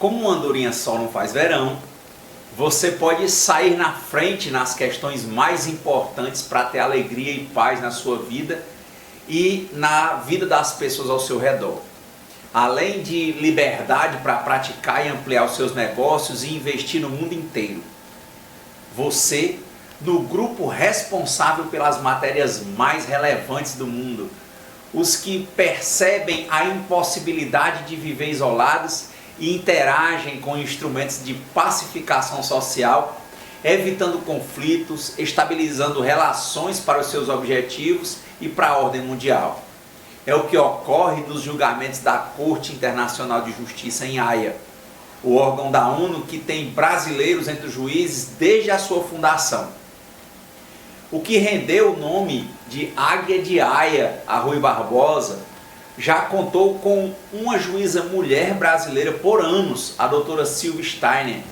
como uma andorinha só não faz verão, você pode sair na frente nas questões mais importantes para ter alegria e paz na sua vida e na vida das pessoas ao seu redor. Além de liberdade para praticar e ampliar os seus negócios e investir no mundo inteiro. Você, no grupo responsável pelas matérias mais relevantes do mundo, os que percebem a impossibilidade de viver isolados e interagem com instrumentos de pacificação social, evitando conflitos, estabilizando relações para os seus objetivos e para a ordem mundial. É o que ocorre nos julgamentos da Corte Internacional de Justiça em Haia, o órgão da ONU que tem brasileiros entre os juízes desde a sua fundação. O que rendeu o nome de Águia de Haia a Rui Barbosa já contou com uma juíza mulher brasileira por anos, a doutora Silvia Steiner,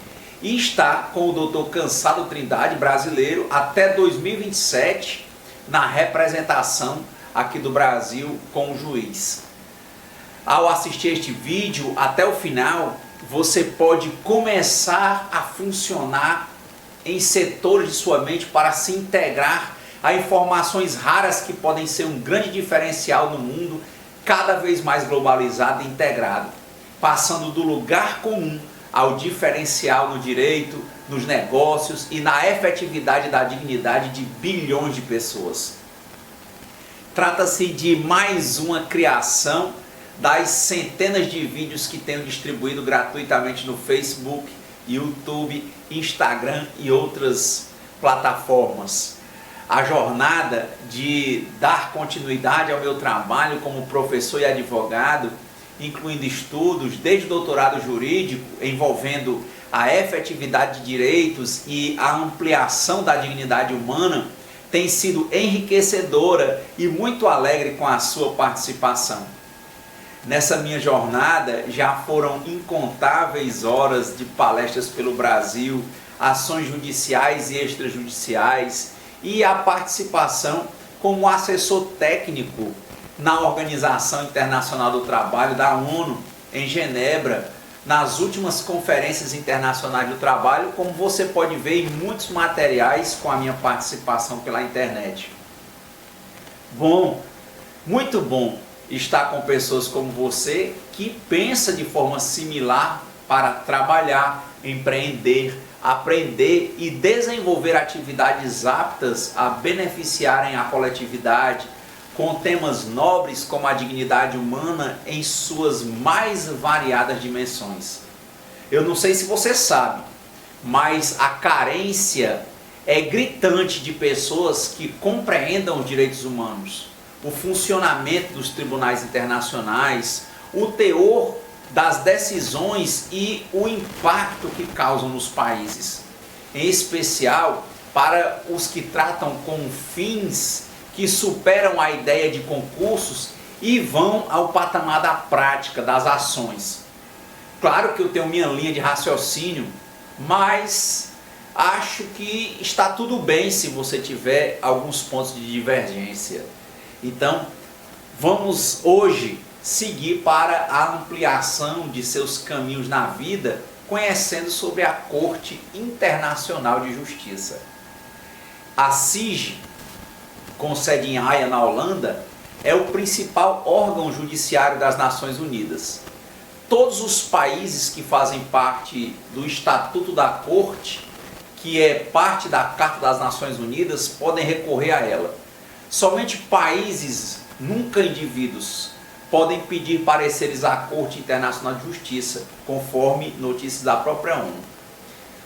e está com o doutor Cansado Trindade, brasileiro, até 2027 na representação aqui do Brasil com o juiz. Ao assistir este vídeo até o final, você pode começar a funcionar em setores de sua mente para se integrar a informações raras que podem ser um grande diferencial no mundo cada vez mais globalizado e integrado, passando do lugar comum ao diferencial no direito, nos negócios e na efetividade da dignidade de bilhões de pessoas. Trata-se de mais uma criação das centenas de vídeos que tenho distribuído gratuitamente no Facebook, YouTube, Instagram e outras plataformas. A jornada de dar continuidade ao meu trabalho como professor e advogado, incluindo estudos desde o doutorado jurídico, envolvendo a efetividade de direitos e a ampliação da dignidade humana, tem sido enriquecedora e muito alegre com a sua participação. Nessa minha jornada já foram incontáveis horas de palestras pelo Brasil, ações judiciais e extrajudiciais e a participação como assessor técnico na Organização Internacional do Trabalho da ONU em Genebra, nas últimas conferências internacionais do trabalho, como você pode ver em muitos materiais com a minha participação pela internet. Bom, muito bom estar com pessoas como você que pensa de forma similar para trabalhar, empreender, aprender e desenvolver atividades aptas a beneficiarem a coletividade com temas nobres como a dignidade humana em suas mais variadas dimensões. Eu não sei se você sabe, mas a carência é gritante de pessoas que compreendam os direitos humanos, o funcionamento dos tribunais internacionais, o teor das decisões e o impacto que causam nos países, em especial para os que tratam com fins que superam a ideia de concursos e vão ao patamar da prática, das ações. Claro que eu tenho minha linha de raciocínio, mas acho que está tudo bem se você tiver alguns pontos de divergência. Então, vamos hoje seguir para a ampliação de seus caminhos na vida, conhecendo sobre a Corte Internacional de Justiça. A CIJ, com sede em Haia, na Holanda, é o principal órgão judiciário das Nações Unidas. Todos os países que fazem parte do Estatuto da Corte, que é parte da Carta das Nações Unidas, podem recorrer a ela. Somente países, nunca indivíduos, podem pedir pareceres à Corte Internacional de Justiça, conforme notícias da própria ONU.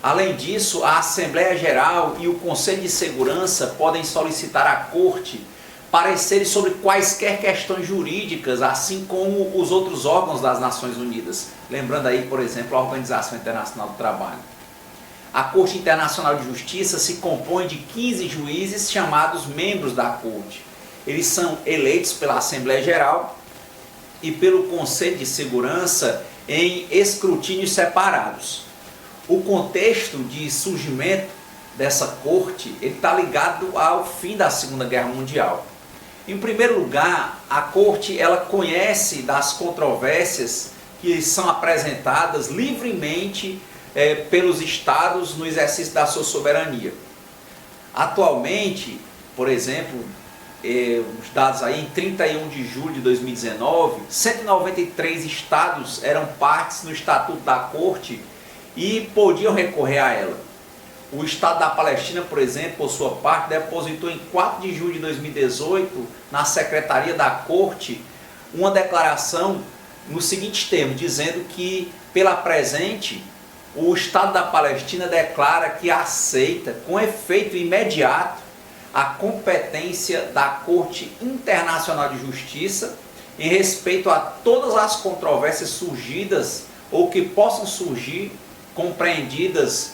Além disso, a Assembleia Geral e o Conselho de Segurança podem solicitar à Corte pareceres sobre quaisquer questões jurídicas, assim como os outros órgãos das Nações Unidas. Lembrando aí, por exemplo, a Organização Internacional do Trabalho. A Corte Internacional de Justiça se compõe de 15 juízes chamados membros da Corte. Eles são eleitos pela Assembleia Geral e pelo Conselho de Segurança em escrutínios separados. O contexto de surgimento dessa corte está ligado ao fim da Segunda Guerra Mundial. Em primeiro lugar, a corte ela conhece das controvérsias que são apresentadas livremente pelos estados no exercício da sua soberania. Atualmente, por exemplo, os dados aí em 31 de julho de 2019, 193 estados eram partes no Estatuto da Corte e podiam recorrer a ela. O Estado da Palestina, por exemplo, por sua parte, depositou em 4 de julho de 2018, na Secretaria da Corte, uma declaração no seguinte termo, dizendo que, pela presente, o Estado da Palestina declara que aceita, com efeito imediato, a competência da Corte Internacional de Justiça em respeito a todas as controvérsias surgidas ou que possam surgir, compreendidas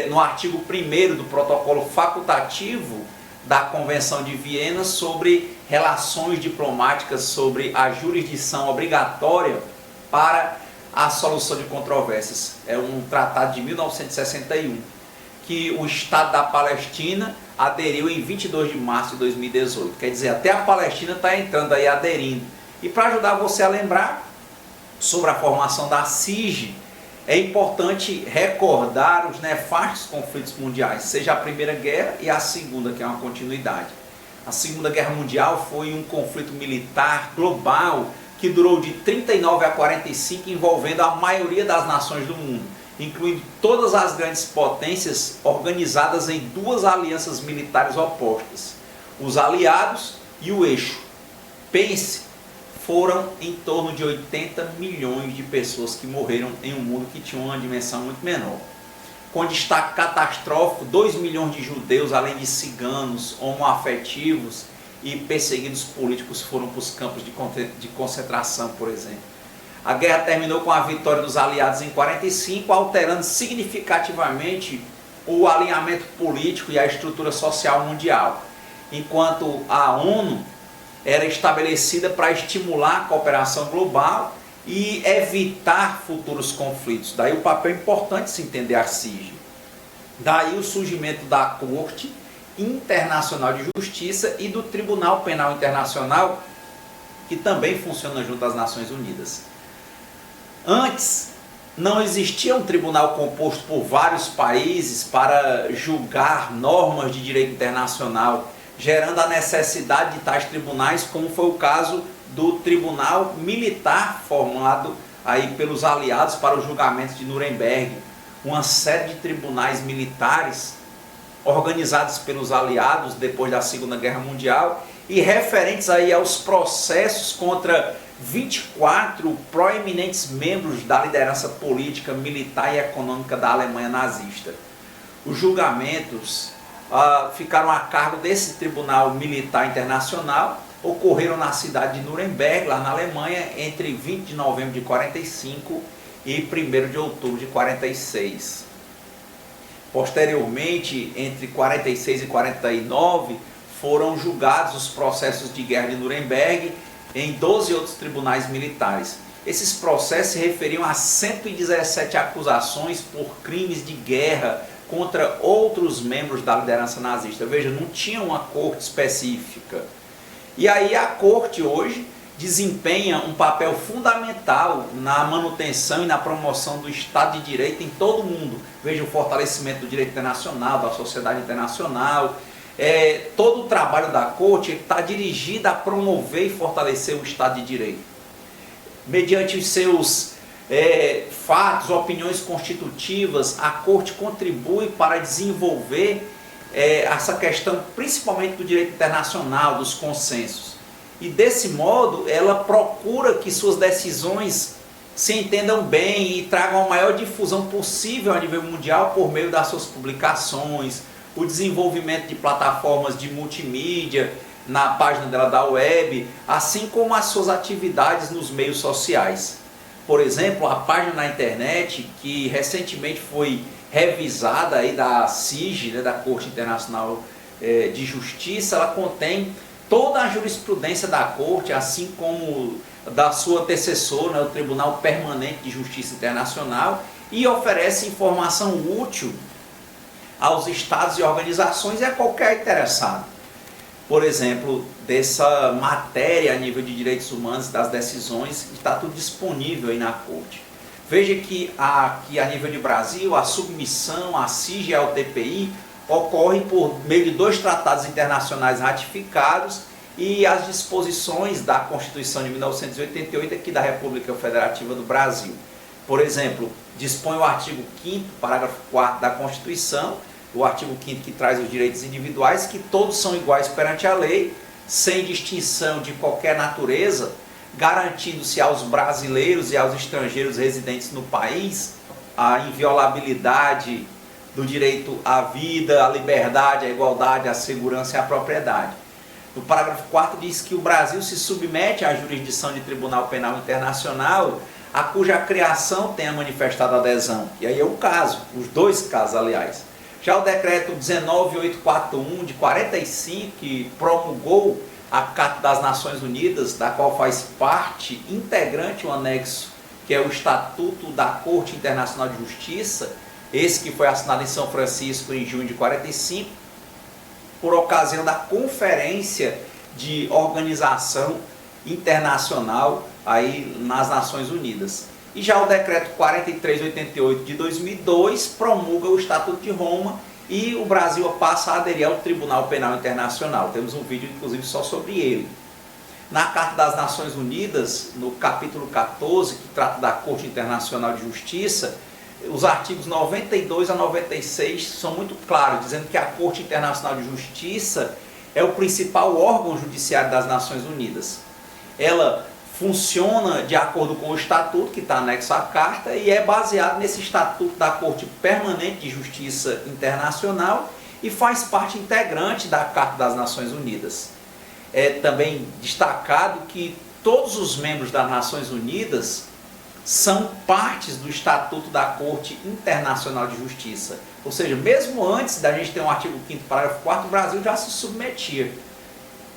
no artigo 1º do protocolo facultativo da Convenção de Viena sobre relações diplomáticas sobre a jurisdição obrigatória para a solução de controvérsias. É um tratado de 1961, que o Estado da Palestina aderiu em 22 de março de 2018. Quer dizer, até a Palestina está entrando aí, aderindo. E para ajudar você a lembrar sobre a formação da CIG, é importante recordar os nefastos conflitos mundiais, seja a Primeira Guerra e a Segunda, que é uma continuidade. A Segunda Guerra Mundial foi um conflito militar global que durou de 39 a 45, envolvendo a maioria das nações do mundo, incluindo todas as grandes potências organizadas em duas alianças militares opostas, os aliados e o eixo. Pense, foram em torno de 80 milhões de pessoas que morreram em um mundo que tinha uma dimensão muito menor. Com destaque catastrófico, 2 milhões de judeus, além de ciganos, homoafetivos e perseguidos políticos foram para os campos de concentração, por exemplo. A guerra terminou com a vitória dos aliados em 45, alterando significativamente o alinhamento político e a estrutura social mundial, enquanto a ONU era estabelecida para estimular a cooperação global e evitar futuros conflitos. Daí o papel importante de se entender a CIG. Daí o surgimento da Corte Internacional de Justiça e do Tribunal Penal Internacional, que também funciona junto às Nações Unidas. Antes, não existia um tribunal composto por vários países para julgar normas de direito internacional, gerando a necessidade de tais tribunais, como foi o caso do Tribunal Militar formado aí pelos aliados para o julgamento de Nuremberg, uma série de tribunais militares organizados pelos aliados depois da Segunda Guerra Mundial e referentes aí aos processos contra 24 proeminentes membros da liderança política, militar e econômica da Alemanha nazista. Os julgamentos ficaram a cargo desse Tribunal Militar Internacional, ocorreram na cidade de Nuremberg, lá na Alemanha, entre 20 de novembro de 45 e 1º de outubro de 46. Posteriormente, entre 46 e 49, foram julgados os processos de guerra de Nuremberg em 12 outros tribunais militares. Esses processos se referiam a 117 acusações por crimes de guerra contra outros membros da liderança nazista. Veja, não tinha uma corte específica. E aí a corte hoje desempenha um papel fundamental na manutenção e na promoção do Estado de Direito em todo o mundo. Veja, o fortalecimento do direito internacional, da sociedade internacional. Todo o trabalho da corte está dirigido a promover e fortalecer o Estado de Direito. Mediante os seus fatos, opiniões constitutivas, a Corte contribui para desenvolver essa questão, principalmente do direito internacional, dos consensos. E desse modo, ela procura que suas decisões se entendam bem e tragam a maior difusão possível a nível mundial por meio das suas publicações, o desenvolvimento de plataformas de multimídia na página dela da web, assim como as suas atividades nos meios sociais. Por exemplo, a página na internet, que recentemente foi revisada aí da CIG, da Corte Internacional de Justiça, ela contém toda a jurisprudência da Corte, assim como da sua antecessora, o Tribunal Permanente de Justiça Internacional, e oferece informação útil aos estados e organizações e a qualquer interessado. por exemplo, dessa matéria a nível de direitos humanos, das decisões, está tudo disponível aí na Corte. Veja que aqui a nível de Brasil, a submissão à CIG e ao TPI ocorre por meio de 2 tratados internacionais ratificados e as disposições da Constituição de 1988 aqui da República Federativa do Brasil. Por exemplo, dispõe o artigo 5º, parágrafo 4º da Constituição, o artigo 5º que traz os direitos individuais, que todos são iguais perante a lei, sem distinção de qualquer natureza, garantindo-se aos brasileiros e aos estrangeiros residentes no país a inviolabilidade do direito à vida, à liberdade, à igualdade, à segurança e à propriedade. No parágrafo 4º diz que o Brasil se submete à jurisdição de Tribunal Penal Internacional, a cuja criação tenha manifestado adesão. E aí é o caso, os 2 casos, aliás. Já o decreto 19841 de 45, que promulgou a Carta das Nações Unidas, da qual faz parte integrante o anexo, que é o Estatuto da Corte Internacional de Justiça, esse que foi assinado em São Francisco em junho de 45, por ocasião da Conferência de Organização Internacional aí nas Nações Unidas. E já o decreto 4388 de 2002 promulga o Estatuto de Roma e o Brasil passa a aderir ao Tribunal Penal Internacional. Temos um vídeo, inclusive, só sobre ele. Na Carta das Nações Unidas, no capítulo 14, que trata da Corte Internacional de Justiça, os artigos 92 a 96 são muito claros, dizendo que a Corte Internacional de Justiça é o principal órgão judiciário das Nações Unidas. Ela funciona de acordo com o Estatuto, que está anexo à Carta, e é baseado nesse Estatuto da Corte Permanente de Justiça Internacional e faz parte integrante da Carta das Nações Unidas. É também destacado que todos os membros das Nações Unidas são partes do Estatuto da Corte Internacional de Justiça. Ou seja, mesmo antes da gente ter um artigo 5º, parágrafo 4º, o Brasil já se submetia.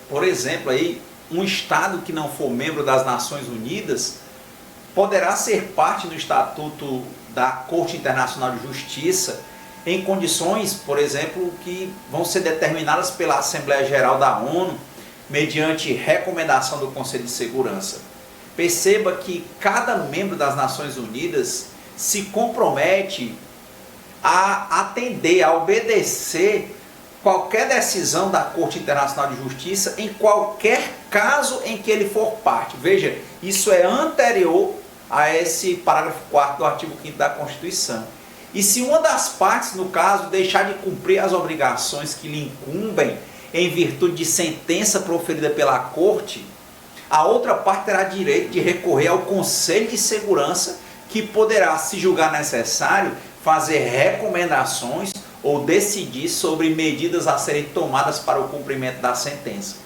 Por exemplo, aí, um Estado que não for membro das Nações Unidas poderá ser parte do Estatuto da Corte Internacional de Justiça em condições, por exemplo, que vão ser determinadas pela Assembleia Geral da ONU mediante recomendação do Conselho de Segurança. Perceba que cada membro das Nações Unidas se compromete a atender, a obedecer qualquer decisão da Corte Internacional de Justiça em qualquer caso em que ele for parte. Veja, isso é anterior a esse parágrafo 4º do artigo 5º da Constituição. E se uma das partes, no caso, deixar de cumprir as obrigações que lhe incumbem em virtude de sentença proferida pela Corte, a outra parte terá direito de recorrer ao Conselho de Segurança, que poderá, se julgar necessário, fazer recomendações ou decidir sobre medidas a serem tomadas para o cumprimento da sentença.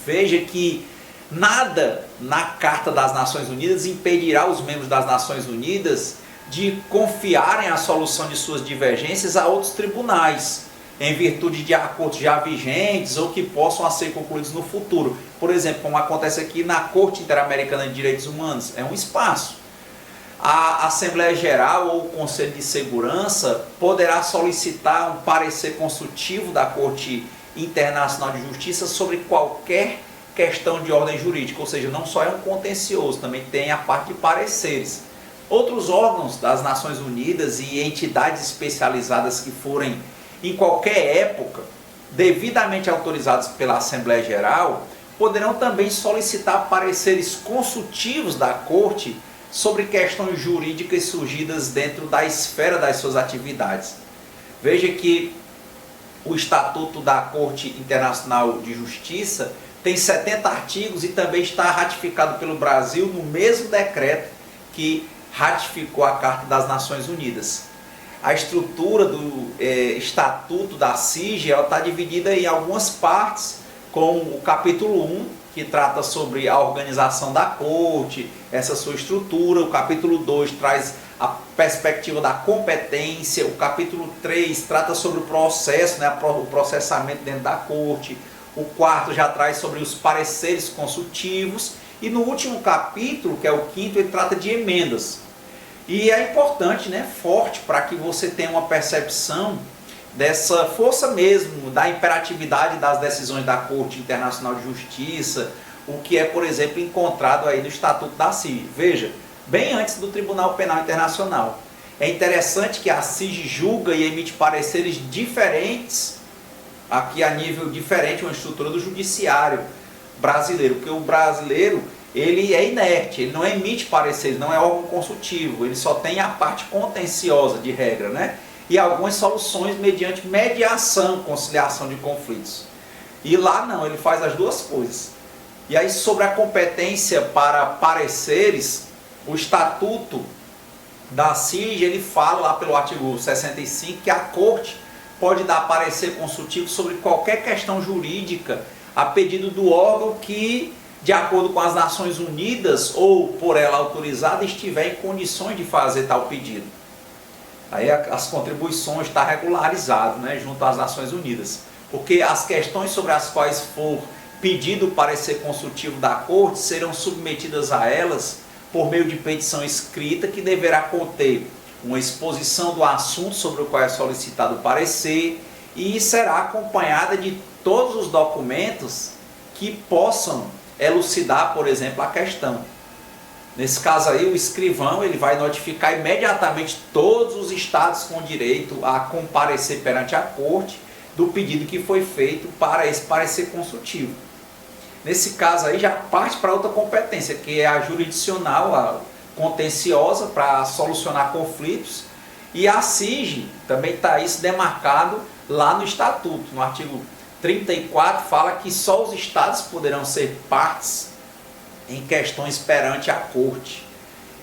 Veja que nada na Carta das Nações Unidas impedirá os membros das Nações Unidas de confiarem a solução de suas divergências a outros tribunais, em virtude de acordos já vigentes ou que possam ser concluídos no futuro. Por exemplo, como acontece aqui na Corte Interamericana de Direitos Humanos, é um espaço. A Assembleia Geral ou o Conselho de Segurança poderá solicitar um parecer consultivo da Corte Internacional de Justiça sobre qualquer questão de ordem jurídica, ou seja, não só é um contencioso, também tem a parte de pareceres. Outros órgãos das Nações Unidas e entidades especializadas que forem, em qualquer época, devidamente autorizados pela Assembleia Geral, poderão também solicitar pareceres consultivos da Corte sobre questões jurídicas surgidas dentro da esfera das suas atividades. Veja que o Estatuto da Corte Internacional de Justiça tem 70 artigos e também está ratificado pelo Brasil no mesmo decreto que ratificou a Carta das Nações Unidas. A estrutura do Estatuto da CIG está dividida em algumas partes, com o capítulo 1, que trata sobre a organização da Corte, essa sua estrutura. O capítulo 2 traz a perspectiva da competência. O capítulo 3 trata sobre o processo, né, o processamento dentro da Corte. O 4 já traz sobre os pareceres consultivos. E no último capítulo, que é o 5º, ele trata de emendas. E é importante, né, forte, para que você tenha uma percepção dessa força mesmo, da imperatividade das decisões da Corte Internacional de Justiça, o que é, por exemplo, encontrado aí no Estatuto da CIG. Veja, bem antes do Tribunal Penal Internacional. É interessante que a CIG julga e emite pareceres diferentes, aqui a nível diferente, uma estrutura do judiciário brasileiro, porque o brasileiro, ele é inerte, ele não emite pareceres, não é órgão consultivo, ele só tem a parte contenciosa de regra, né? E algumas soluções mediante mediação, conciliação de conflitos. E lá não, ele faz as duas coisas. E aí sobre a competência para pareceres, o Estatuto da CIG, ele fala lá pelo artigo 65 que a Corte pode dar parecer consultivo sobre qualquer questão jurídica a pedido do órgão que, de acordo com as Nações Unidas ou por ela autorizada, estiver em condições de fazer tal pedido. Aí as contribuições estão regularizadas, né, junto às Nações Unidas. Porque as questões sobre as quais for pedido parecer consultivo da Corte serão submetidas a elas por meio de petição escrita que deverá conter uma exposição do assunto sobre o qual é solicitado o parecer e será acompanhada de todos os documentos que possam elucidar, por exemplo, a questão. Nesse caso aí, o escrivão ele vai notificar imediatamente todos os estados com direito a comparecer perante a Corte do pedido que foi feito para esse parecer consultivo. Nesse caso aí já parte para outra competência, que é a jurisdicional, a contenciosa, para solucionar conflitos, e a CIG também está isso demarcado lá no Estatuto. No artigo 34 fala que só os estados poderão ser partes em questões perante a Corte.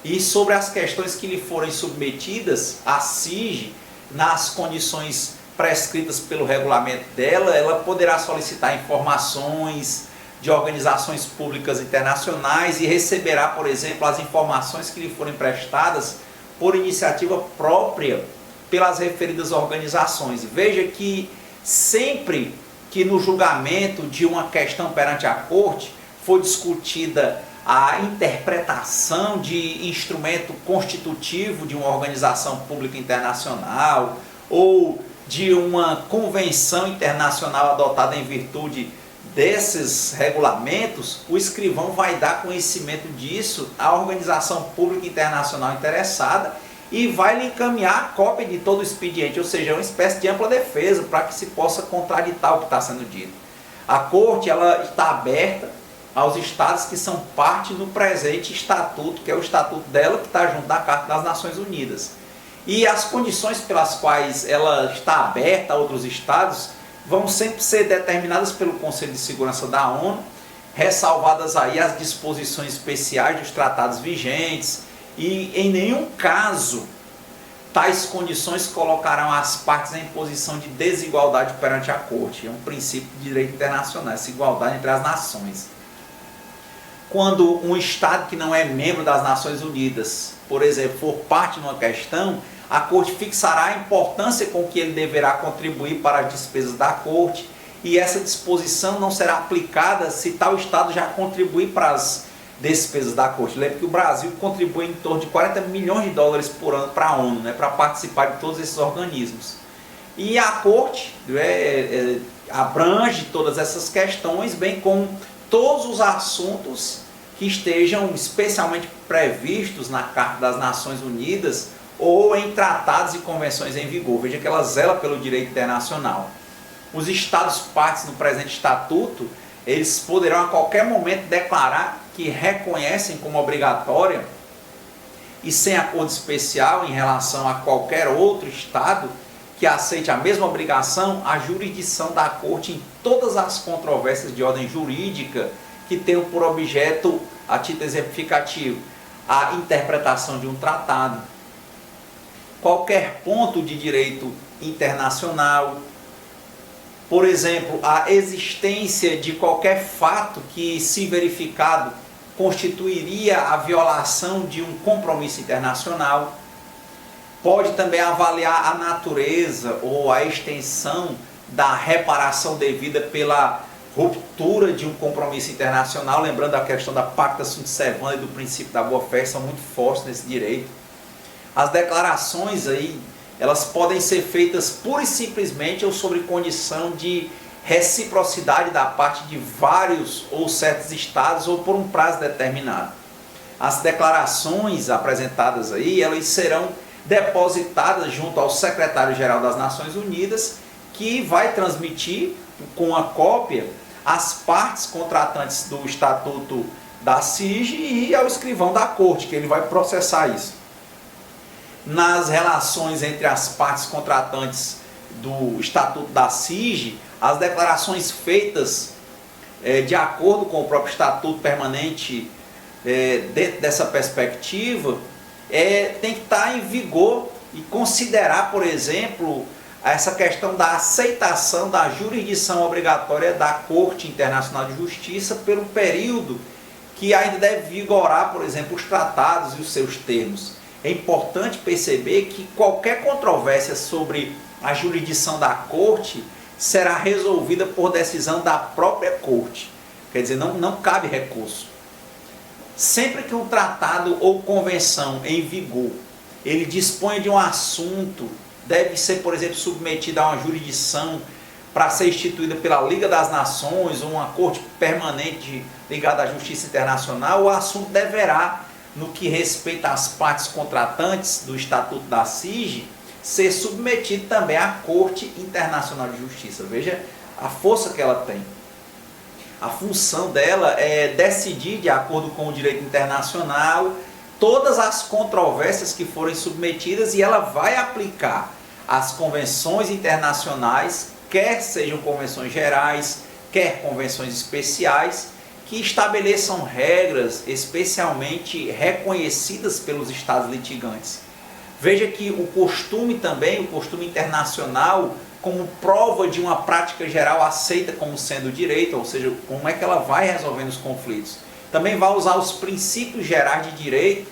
E sobre as questões que lhe forem submetidas, a CIG, nas condições prescritas pelo regulamento dela, ela poderá solicitar informações de organizações públicas internacionais e receberá, por exemplo, as informações que lhe forem prestadas por iniciativa própria pelas referidas organizações. Veja que sempre que no julgamento de uma questão perante a Corte for discutida a interpretação de instrumento constitutivo de uma organização pública internacional ou de uma convenção internacional adotada em virtude desses regulamentos, o escrivão vai dar conhecimento disso à organização pública internacional interessada e vai lhe encaminhar a cópia de todo o expediente, ou seja, uma espécie de ampla defesa para que se possa contraditar o que está sendo dito. A Corte ela está aberta aos estados que são parte no presente estatuto, que é o estatuto dela, que está junto da Carta das Nações Unidas. E as condições pelas quais ela está aberta a outros estados vão sempre ser determinadas pelo Conselho de Segurança da ONU, ressalvadas aí as disposições especiais dos tratados vigentes, e em nenhum caso tais condições colocarão as partes em posição de desigualdade perante a Corte. É um princípio de direito internacional, essa igualdade entre as nações. Quando um Estado que não é membro das Nações Unidas, por exemplo, for parte numa questão, a Corte fixará a importância com que ele deverá contribuir para as despesas da Corte, e essa disposição não será aplicada se tal Estado já contribuir para as despesas da Corte. Lembre que o Brasil contribui em torno de 40 milhões de dólares por ano para a ONU, né, para participar de todos esses organismos. E a Corte abrange todas essas questões, bem como todos os assuntos que estejam especialmente previstos na Carta das Nações Unidas ou em tratados e convenções em vigor. Veja que ela zela pelo direito internacional. Os estados partes no presente estatuto, eles poderão a qualquer momento declarar que reconhecem como obrigatória e sem acordo especial em relação a qualquer outro estado que aceite a mesma obrigação, a jurisdição da Corte em todas as controvérsias de ordem jurídica que tenham por objeto, a título exemplificativo, a interpretação de um tratado, qualquer ponto de direito internacional, por exemplo, a existência de qualquer fato que, se verificado, constituiria a violação de um compromisso internacional. Pode também avaliar a natureza ou a extensão da reparação devida pela ruptura de um compromisso internacional, lembrando a questão da pacta sunt servanda e do princípio da boa-fé, são muito fortes nesse direito. As declarações aí elas podem ser feitas pura e simplesmente ou sobre condição de reciprocidade da parte de vários ou certos estados ou por um prazo determinado. As declarações apresentadas aí, elas serão depositadas junto ao secretário-geral das Nações Unidas, que vai transmitir com a cópia às partes contratantes do Estatuto da CIG e ao escrivão da Corte, que ele vai processar isso. Nas relações entre as partes contratantes do Estatuto da CIG, as declarações feitas de acordo com o próprio Estatuto Permanente dentro dessa perspectiva tem que estar em vigor e considerar, por exemplo, essa questão da aceitação da jurisdição obrigatória da Corte Internacional de Justiça pelo período que ainda deve vigorar, por exemplo, os tratados e os seus termos. É importante perceber que qualquer controvérsia sobre a jurisdição da Corte será resolvida por decisão da própria Corte. Quer dizer, não cabe recurso. Sempre que um tratado ou convenção em vigor, ele dispõe de um assunto, deve ser, por exemplo, submetido a uma jurisdição para ser instituída pela Liga das Nações ou uma corte permanente ligada à Justiça Internacional, o assunto deverá, no que respeita às partes contratantes do Estatuto da CIG, ser submetido também à Corte Internacional de Justiça. Veja a força que ela tem. A função dela é decidir, de acordo com o direito internacional, todas as controvérsias que forem submetidas, e ela vai aplicar as convenções internacionais, quer sejam convenções gerais, quer convenções especiais, que estabeleçam regras especialmente reconhecidas pelos estados litigantes. Veja que o costume também, o costume internacional, como prova de uma prática geral aceita como sendo direito, ou seja, como é que ela vai resolvendo os conflitos. Também vai usar os princípios gerais de direito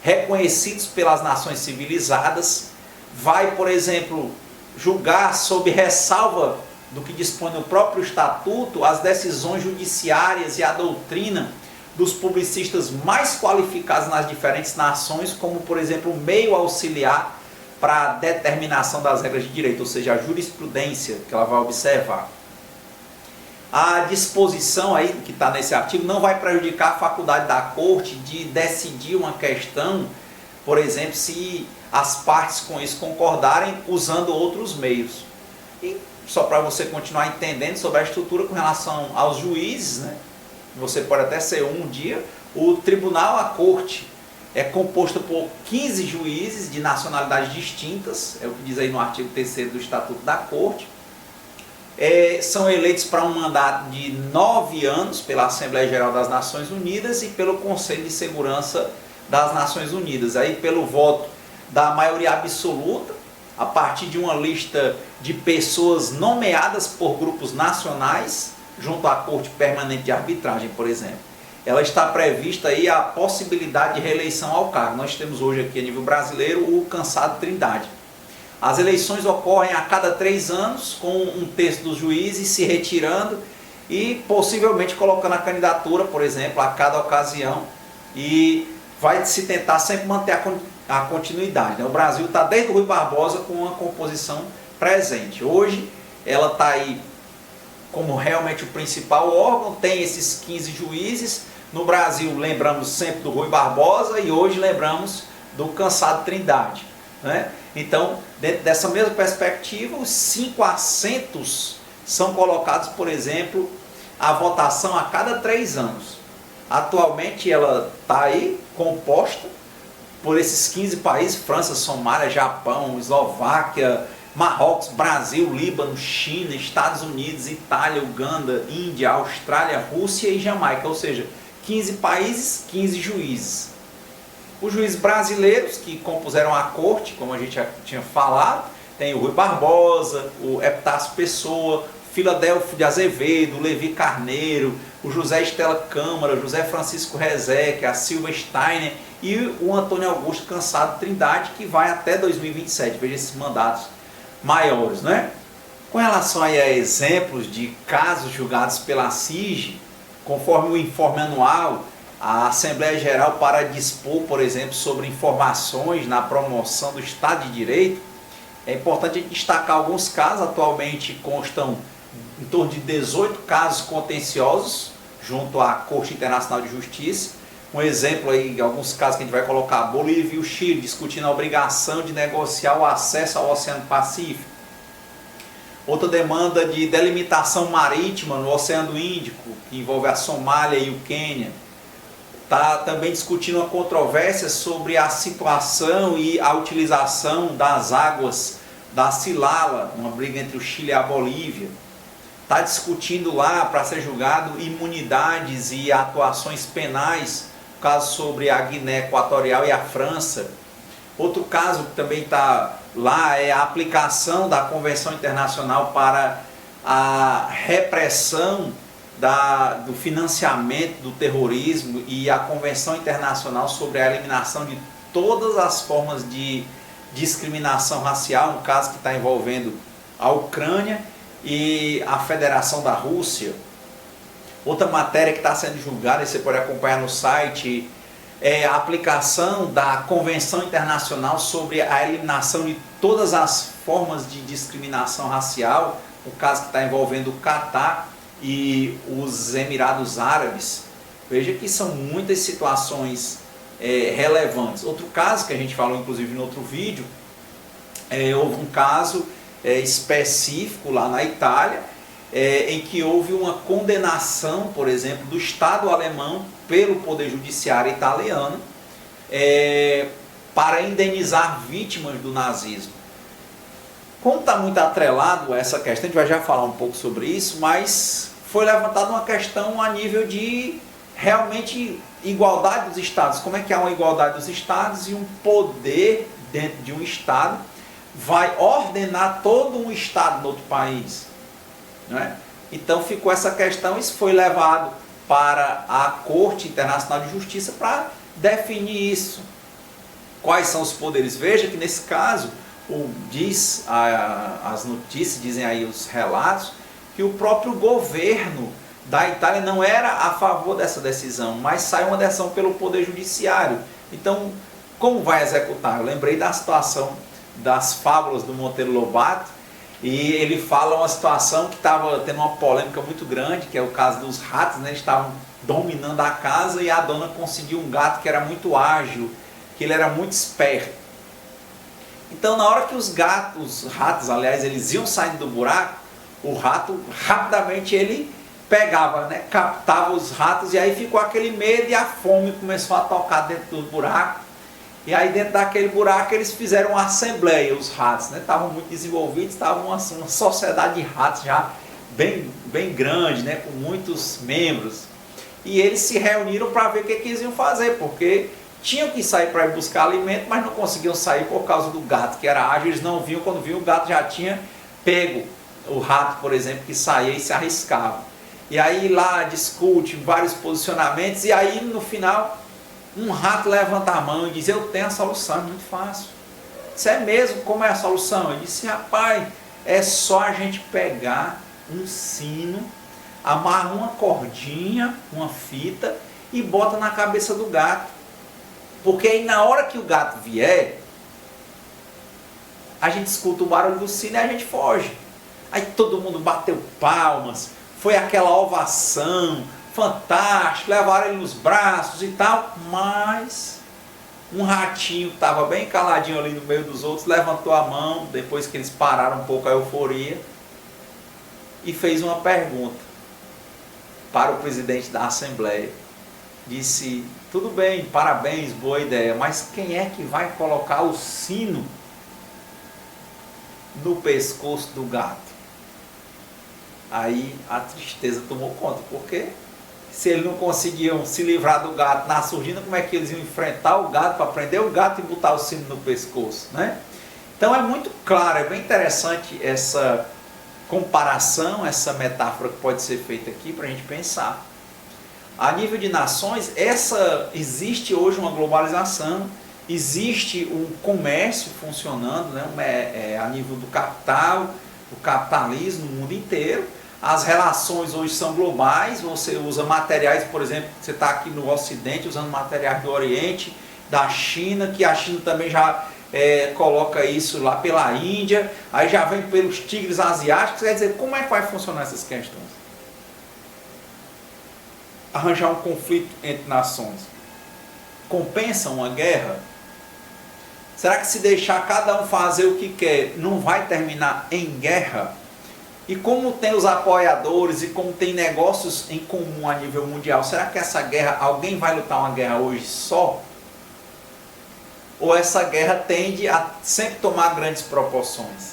reconhecidos pelas nações civilizadas, vai, por exemplo, julgar sob ressalva do que dispõe no próprio estatuto as decisões judiciárias e a doutrina dos publicistas mais qualificados nas diferentes nações, como, por exemplo, o meio auxiliar para a determinação das regras de direito, ou seja, a jurisprudência que ela vai observar. A disposição aí que está nesse artigo não vai prejudicar a faculdade da Corte de decidir uma questão, por exemplo, se as partes com isso concordarem usando outros meios. E só para você continuar entendendo sobre a estrutura com relação aos juízes, né? Você pode até ser um dia, o tribunal, a Corte, é composto por 15 juízes de nacionalidades distintas, é o que diz aí no artigo 3º do Estatuto da Corte. São eleitos para um mandato de 9 anos pela Assembleia Geral das Nações Unidas e pelo Conselho de Segurança das Nações Unidas, aí pelo voto da maioria absoluta, a partir de uma lista de pessoas nomeadas por grupos nacionais, junto à Corte Permanente de Arbitragem, por exemplo. Ela está prevista aí a possibilidade de reeleição ao cargo. Nós temos hoje aqui a nível brasileiro o cansado Trindade. As eleições ocorrem a cada 3 anos, com um terço dos juízes se retirando e possivelmente colocando a candidatura, por exemplo, a cada ocasião, e vai se tentar sempre manter a continuidade, né? O Brasil está desde o Rui Barbosa com uma composição presente. Hoje ela está aí como realmente o principal órgão, tem esses 15 juízes. No Brasil lembramos sempre do Rui Barbosa e hoje lembramos do cansado Trindade, né? Então, dentro dessa mesma perspectiva, os 5 assentos são colocados, por exemplo, a votação a cada 3 anos. Atualmente ela está aí composta por esses 15 países: França, Somália, Japão, Eslováquia, Marrocos, Brasil, Líbano, China, Estados Unidos, Itália, Uganda, Índia, Austrália, Rússia e Jamaica, ou seja, 15 países, 15 juízes. Os juízes brasileiros que compuseram a corte, como a gente já tinha falado, tem o Rui Barbosa, o Epitácio Pessoa, Filadelfo de Azevedo, Levi Carneiro, o José Estela Câmara, José Francisco Rezec, a Silva Steiner e o Antônio Augusto Cansado Trindade, que vai até 2027, veja esses mandatos maiores, né? Com relação aí a exemplos de casos julgados pela CIG, conforme o informe anual, a Assembleia Geral, para dispor, por exemplo, sobre informações na promoção do Estado de Direito, É importante destacar alguns casos. Atualmente constam em torno de 18 casos contenciosos junto à Corte Internacional de Justiça. Um exemplo aí, alguns casos que a gente vai colocar: Bolívia e o Chile discutindo a obrigação de negociar o acesso ao Oceano Pacífico. Outra demanda de delimitação marítima no Oceano Índico, que envolve a Somália e o Quênia. Está também discutindo uma controvérsia sobre a situação e a utilização das águas da Cilala, uma briga entre o Chile e a Bolívia. Está discutindo lá, para ser julgado, imunidades e atuações penais, caso sobre a Guiné Equatorial e a França. Outro caso que também está lá é a aplicação da Convenção Internacional para a repressão do financiamento do terrorismo e a Convenção Internacional sobre a eliminação de todas as formas de discriminação racial, um caso que está envolvendo a Ucrânia e a Federação da Rússia. Outra matéria que está sendo julgada, e você pode acompanhar no site, é a aplicação da Convenção Internacional sobre a eliminação de todas as formas de discriminação racial, o caso que está envolvendo o Catar e os Emirados Árabes. Veja que são muitas situações relevantes. Outro caso que a gente falou inclusive no outro vídeo, houve um caso específico lá na Itália, em que houve uma condenação, por exemplo, do Estado alemão pelo Poder Judiciário italiano para indenizar vítimas do nazismo. Como está muito atrelado a essa questão, a gente vai já falar um pouco sobre isso, mas foi levantada uma questão a nível de realmente igualdade dos Estados. Como é que há uma igualdade dos Estados e um poder dentro de um Estado vai ordenar todo um Estado no outro país? Não é? Então ficou essa questão, isso foi levado para a Corte Internacional de Justiça para definir isso. Quais são os poderes? Veja que nesse caso, as notícias, dizem aí os relatos, que o próprio governo da Itália não era a favor dessa decisão, mas saiu uma decisão pelo Poder Judiciário. Então, como vai executar? Eu lembrei da situação das fábulas do Monteiro Lobato, e ele fala uma situação que estava tendo uma polêmica muito grande, que é o caso dos ratos, né? Eles estavam dominando a casa e a dona conseguiu um gato que era muito ágil, que ele era muito esperto. Então, na hora que os ratos, aliás, eles iam saindo do buraco, o rato rapidamente ele pegava, né? Captava os ratos, e aí ficou aquele medo e a fome começou a tocar dentro do buraco. E aí dentro daquele buraco eles fizeram uma assembleia, os ratos, né? Estavam muito desenvolvidos, estavam uma sociedade de ratos já bem grande, né? Com muitos membros. E eles se reuniram para ver o que eles iam fazer, porque tinham que sair para ir buscar alimento, mas não conseguiam sair por causa do gato, que era ágil. Eles não viam, quando viam o gato já tinha pego o rato, por exemplo, que saía e se arriscava. E aí lá discute vários posicionamentos, e aí no final um rato levanta a mão e diz: eu tenho a solução, é muito fácil. Isso é mesmo? Como é a solução? Eu disse: rapaz, é só a gente pegar um sino, amarra uma cordinha, uma fita e bota na cabeça do gato. Porque aí na hora que o gato vier, a gente escuta o barulho do sino e a gente foge. Aí todo mundo bateu palmas, foi aquela ovação, fantástico, levaram ele nos braços e tal, mas um ratinho que estava bem caladinho ali no meio dos outros levantou a mão, depois que eles pararam um pouco a euforia, e fez uma pergunta para o presidente da Assembleia. Disse: tudo bem, parabéns, boa ideia, mas quem é que vai colocar o sino no pescoço do gato? Aí a tristeza tomou conta, porque se eles não conseguiam se livrar do gato na surdina, como é que eles iam enfrentar o gato para prender o gato e botar o sino no pescoço, né? Então é muito claro, é bem interessante essa comparação, essa metáfora que pode ser feita aqui para a gente pensar. A nível de nações, existe hoje uma globalização, existe um comércio funcionando, né? A nível do capital, do capitalismo no mundo inteiro. As relações hoje são globais, você usa materiais, por exemplo, você está aqui no Ocidente usando materiais do Oriente, da China, que a China também já coloca isso lá pela Índia, aí já vem pelos tigres asiáticos. Quer dizer, como é que vai funcionar essas questões? Arranjar um conflito entre nações compensa uma guerra? Será que se deixar cada um fazer o que quer, não vai terminar em guerra? E como tem os apoiadores e como tem negócios em comum a nível mundial, será que essa guerra, alguém vai lutar uma guerra hoje só? Ou essa guerra tende a sempre tomar grandes proporções?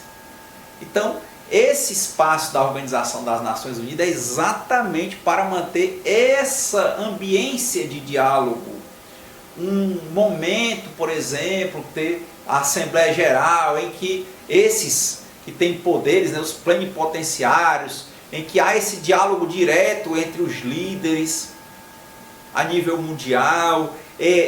Então, esse espaço da Organização das Nações Unidas é exatamente para manter essa ambiência de diálogo. Um momento, por exemplo, ter a Assembleia Geral, em que esses que têm poderes, né, os plenipotenciários, em que há esse diálogo direto entre os líderes a nível mundial,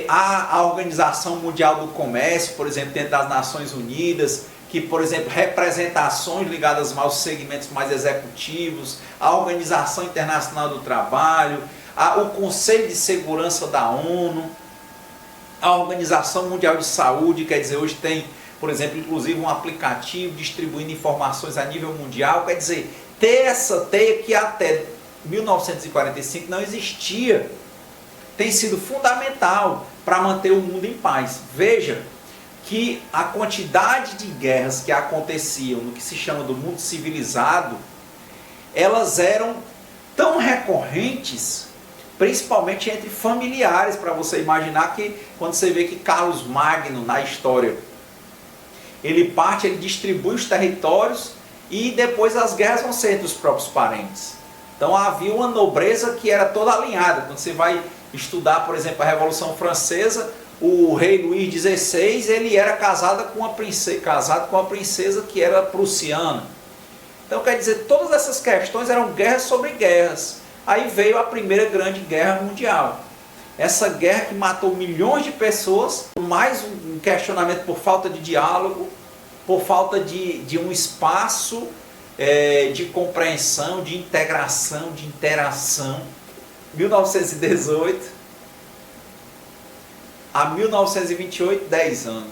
há a Organização Mundial do Comércio, por exemplo, dentro das Nações Unidas, que, por exemplo, representações ligadas aos segmentos mais executivos, a Organização Internacional do Trabalho, o Conselho de Segurança da ONU, a Organização Mundial de Saúde, quer dizer, hoje tem, por exemplo, inclusive um aplicativo distribuindo informações a nível mundial, quer dizer, ter essa teia que até 1945 não existia, tem sido fundamental para manter o mundo em paz. Veja que a quantidade de guerras que aconteciam no que se chama do mundo civilizado, elas eram tão recorrentes, principalmente entre familiares, para você imaginar que quando você vê que Carlos Magno na história, ele distribui os territórios e depois as guerras vão ser entre os próprios parentes. Então havia uma nobreza que era toda alinhada. Quando você vai estudar, por exemplo, a Revolução Francesa, o rei Luís XVI, ele era casado com uma princesa que era prussiana. Então quer dizer, todas essas questões eram guerras sobre guerras. Aí veio a Primeira Grande Guerra Mundial. Essa guerra que matou milhões de pessoas, mais um questionamento por falta de diálogo, por falta de um espaço de compreensão, de integração, de interação. 1918 a 1928, 10 anos.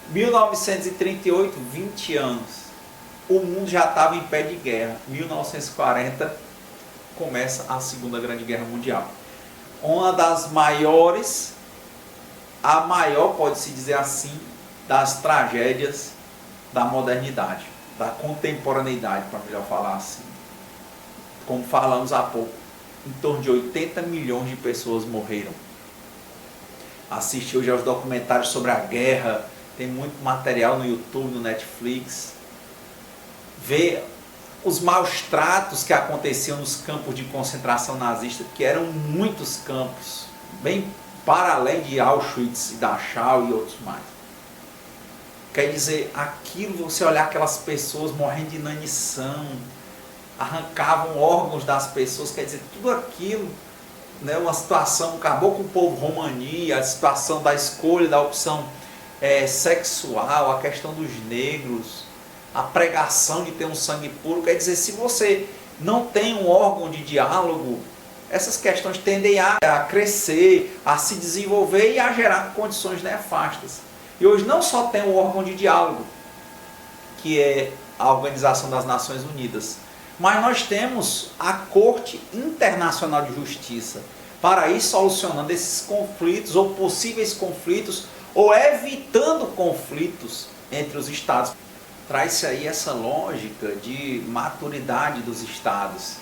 1938, 20 anos. O mundo já estava em pé de guerra. 1940 começa a Segunda Grande Guerra Mundial. Uma das maiores, a maior, pode-se dizer assim, das tragédias da modernidade, da contemporaneidade, para melhor falar assim. Como falamos há pouco, em torno de 80 milhões de pessoas morreram. Assiste hoje aos documentários sobre a guerra, tem muito material no YouTube, no Netflix. Vê os maus tratos que aconteciam nos campos de concentração nazista, que eram muitos campos, bem para além de Auschwitz e Dachau e outros mais. Quer dizer, aquilo, você olhar aquelas pessoas morrendo de inanição, arrancavam órgãos das pessoas, quer dizer, tudo aquilo, né, uma situação, acabou com o povo romani, a situação da escolha, da opção sexual, a questão dos negros, a pregação de ter um sangue puro. Quer dizer, se você não tem um órgão de diálogo, essas questões tendem a crescer, a se desenvolver e a gerar condições nefastas. E hoje não só tem o órgão de diálogo, que é a Organização das Nações Unidas, mas nós temos a Corte Internacional de Justiça para ir solucionando esses conflitos ou possíveis conflitos ou evitando conflitos entre os Estados. Traz-se aí essa lógica de maturidade dos Estados,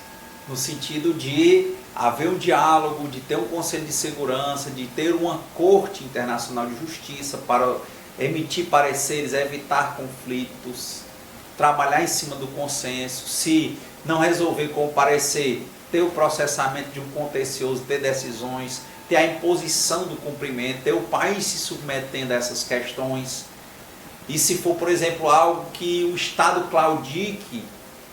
no sentido de haver um diálogo, de ter um Conselho de Segurança, de ter uma Corte Internacional de Justiça para emitir pareceres, evitar conflitos, trabalhar em cima do consenso. Se não resolver com o parecer, ter o processamento de um contencioso, ter decisões, ter a imposição do cumprimento, ter o país se submetendo a essas questões. E se for, por exemplo, algo que o Estado claudique,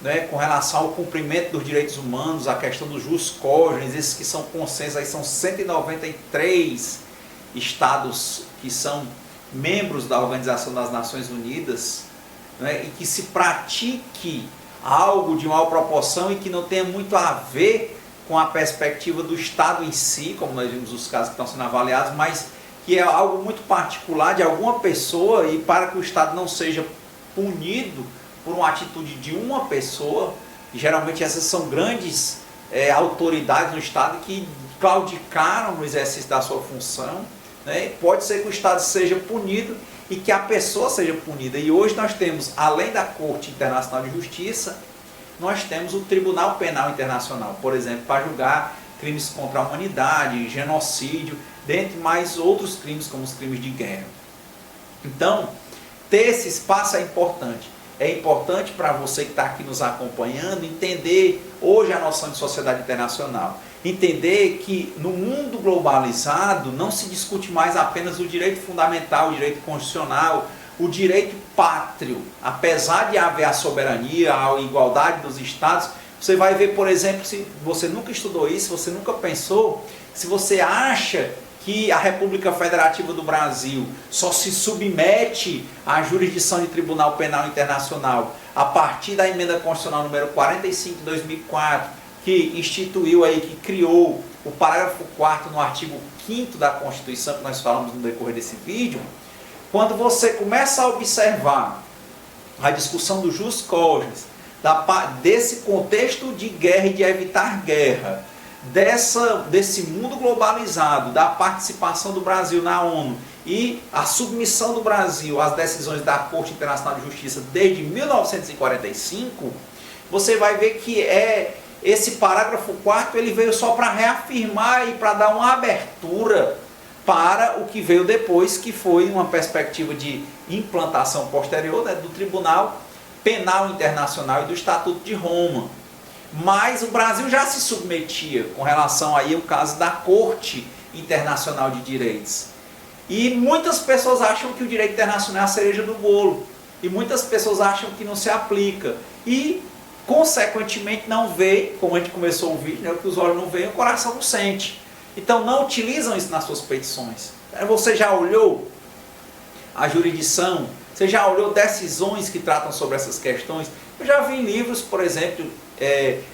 né, com relação ao cumprimento dos direitos humanos, a questão dos jus cogens, esses que são consensos, aí são 193 estados que são membros da Organização das Nações Unidas, né, e que se pratique algo de maior proporção e que não tenha muito a ver com a perspectiva do Estado em si, como nós vimos os casos que estão sendo avaliados, mas que é algo muito particular de alguma pessoa, e para que o Estado não seja punido por uma atitude de uma pessoa, e geralmente essas são grandes autoridades no Estado que claudicaram no exercício da sua função, né? Pode ser que o Estado seja punido e que a pessoa seja punida. E hoje nós temos, além da Corte Internacional de Justiça, nós temos o Tribunal Penal Internacional, por exemplo, para julgar crimes contra a humanidade, genocídio, dentre mais outros crimes, como os crimes de guerra. Então, ter esse espaço é importante. É importante para você que está aqui nos acompanhando entender hoje a noção de sociedade internacional. Entender que no mundo globalizado não se discute mais apenas o direito fundamental, o direito constitucional, o direito pátrio. Apesar de haver a soberania, a igualdade dos Estados, você vai ver, por exemplo, se você nunca estudou isso, se você nunca pensou, se você acha que a República Federativa do Brasil só se submete à jurisdição de Tribunal Penal Internacional a partir da emenda constitucional número 45 de 2004, que instituiu aí, que criou o parágrafo 4º no artigo 5º da Constituição, que nós falamos no decorrer desse vídeo, quando você começa a observar a discussão do jus cogens, desse contexto de guerra e de evitar guerra, desse mundo globalizado, da participação do Brasil na ONU e a submissão do Brasil às decisões da Corte Internacional de Justiça desde 1945, você vai ver que esse parágrafo 4º ele veio só para reafirmar e para dar uma abertura para o que veio depois, que foi uma perspectiva de implantação posterior, né, do Tribunal Penal Internacional e do Estatuto de Roma. Mas o Brasil já se submetia com relação aí ao caso da Corte Internacional de Direitos. E muitas pessoas acham que o direito internacional é a cereja do bolo. E muitas pessoas acham que não se aplica. E, consequentemente, não vê, como a gente começou o vídeo, né, o que os olhos não veem, o coração não sente. Então, não utilizam isso nas suas petições. Você já olhou a jurisdição? Você já olhou decisões que tratam sobre essas questões? Eu já vi em livros, por exemplo,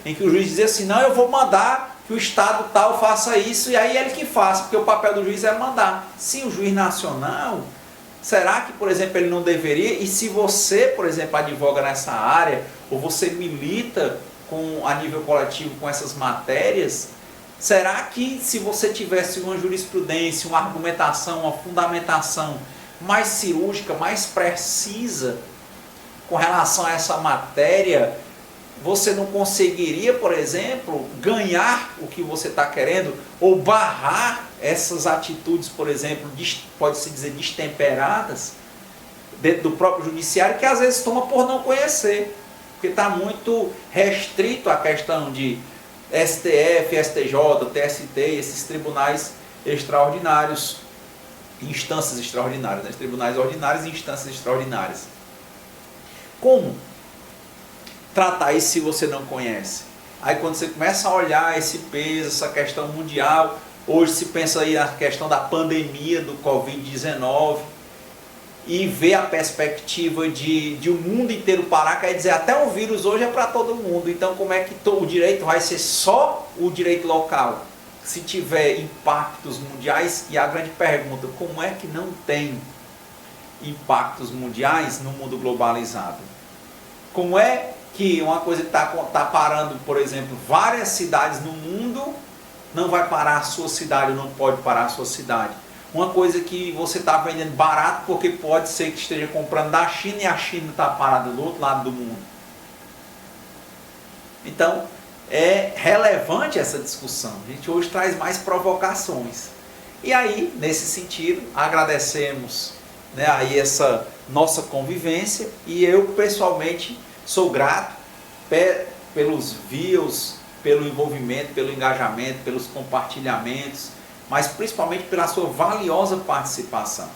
em que o juiz dizia assim, não, eu vou mandar que o Estado tal faça isso, e aí ele que faz, porque o papel do juiz é mandar. Sim, o juiz nacional, será que, por exemplo, ele não deveria? E se você, por exemplo, advoga nessa área, ou você milita a nível coletivo com essas matérias, será que se você tivesse uma jurisprudência, uma argumentação, uma fundamentação mais cirúrgica, mais precisa com relação a essa matéria, você não conseguiria, por exemplo, ganhar o que você está querendo, ou barrar essas atitudes, por exemplo, pode-se dizer destemperadas, dentro do próprio judiciário, que às vezes toma por não conhecer, porque está muito restrito a questão de STF, STJ, TST, esses tribunais extraordinários, instâncias extraordinárias, né? Tribunais ordinários e instâncias extraordinárias. Como tratar isso se você não conhece? Aí quando você começa a olhar esse peso, essa questão mundial, hoje se pensa aí na questão da pandemia do Covid-19, e vê a perspectiva de o mundo inteiro parar, quer dizer, até o vírus hoje é para todo mundo, então como é que o direito vai ser só o direito local? Se tiver impactos mundiais, e a grande pergunta, como é que não tem impactos mundiais no mundo globalizado? Como é que uma coisa que está parando, por exemplo, várias cidades no mundo, não vai parar a sua cidade, ou não pode parar a sua cidade? Uma coisa que você está vendendo barato, porque pode ser que esteja comprando da China e a China está parada do outro lado do mundo. Então, é relevante essa discussão. A gente hoje traz mais provocações. E aí, nesse sentido, agradecemos, né, aí essa nossa convivência, e eu pessoalmente sou grato pelos views, pelo envolvimento, pelo engajamento, pelos compartilhamentos, mas principalmente pela sua valiosa participação.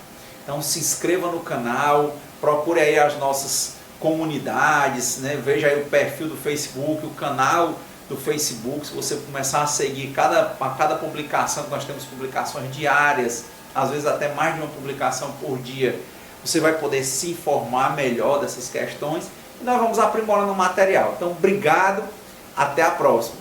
Então se inscreva no canal, procure aí as nossas comunidades, né? Veja aí o perfil do Facebook, o canal do Facebook. Se você começar a seguir a cada publicação, nós temos publicações diárias, às vezes até mais de uma publicação por dia, você vai poder se informar melhor dessas questões, e nós vamos aprimorando o material. Então, obrigado, até a próxima.